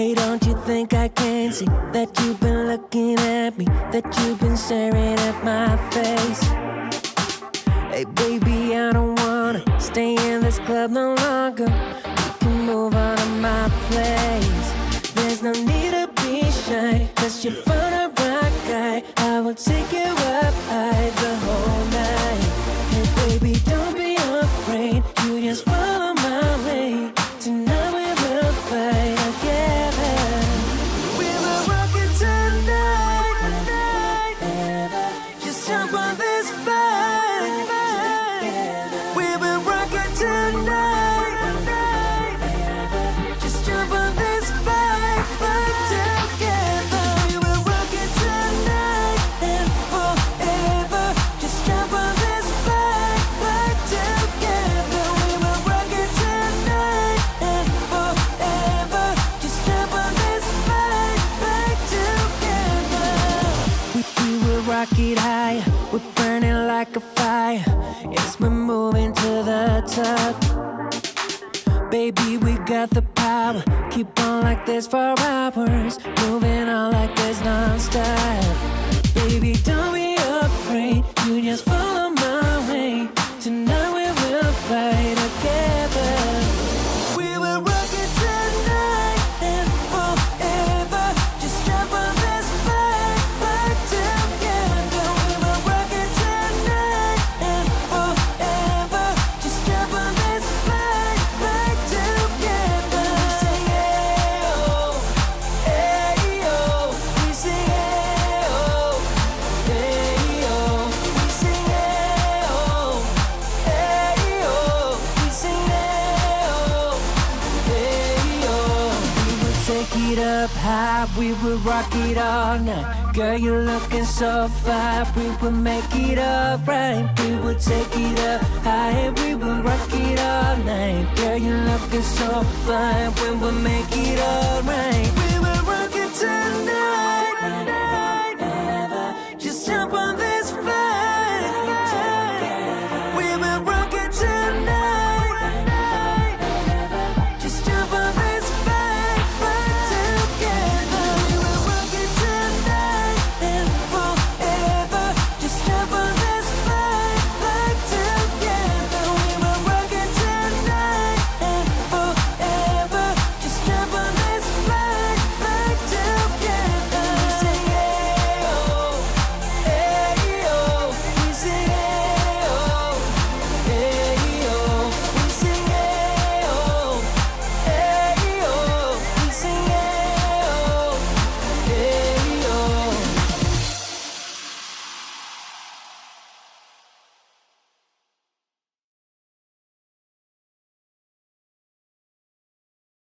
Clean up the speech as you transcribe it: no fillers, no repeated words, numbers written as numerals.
Hey, don't you think I can see that you've been looking at me, that you've been staring at my face? Hey, baby, I don't wanna stay in this club no longer. You can move on to my place. There's no need to be shy, 'cause you're fun a rock guy. I will take you up high the whole night. Hey, baby, don't be afraid. You just follow my way. Tonight we will fight together. We will rock it tonight. Just jump on this fight. We will rock it tonight. Just jump on this fight together. We will rock it tonight and forever. Just jump on this fight together. We will rock it tonight and forever. Just jump on this fight together. We will rock it high. We're burning like a fire. Yes, we're moving to the top. Baby, we got the power. Keep on like this for hours. Moving on like this non-stop. Baby, don't be afraid. You just follow my way. Tonight we will fight together. We will rock it tonight and forever. Just jump on this fight together. We will rock it tonight and forever. Just jump on this fight together. We sing hey oh, hey oh. We sing hey oh, hey oh. We sing hey oh, hey oh. We sing hey oh, hey oh. We will take it up high, we will rock it all night. Girl, you're looking so fine, we will make it alright. We will take it up high, we will rock it all night. Girl, you're looking so fine, we will make it alright.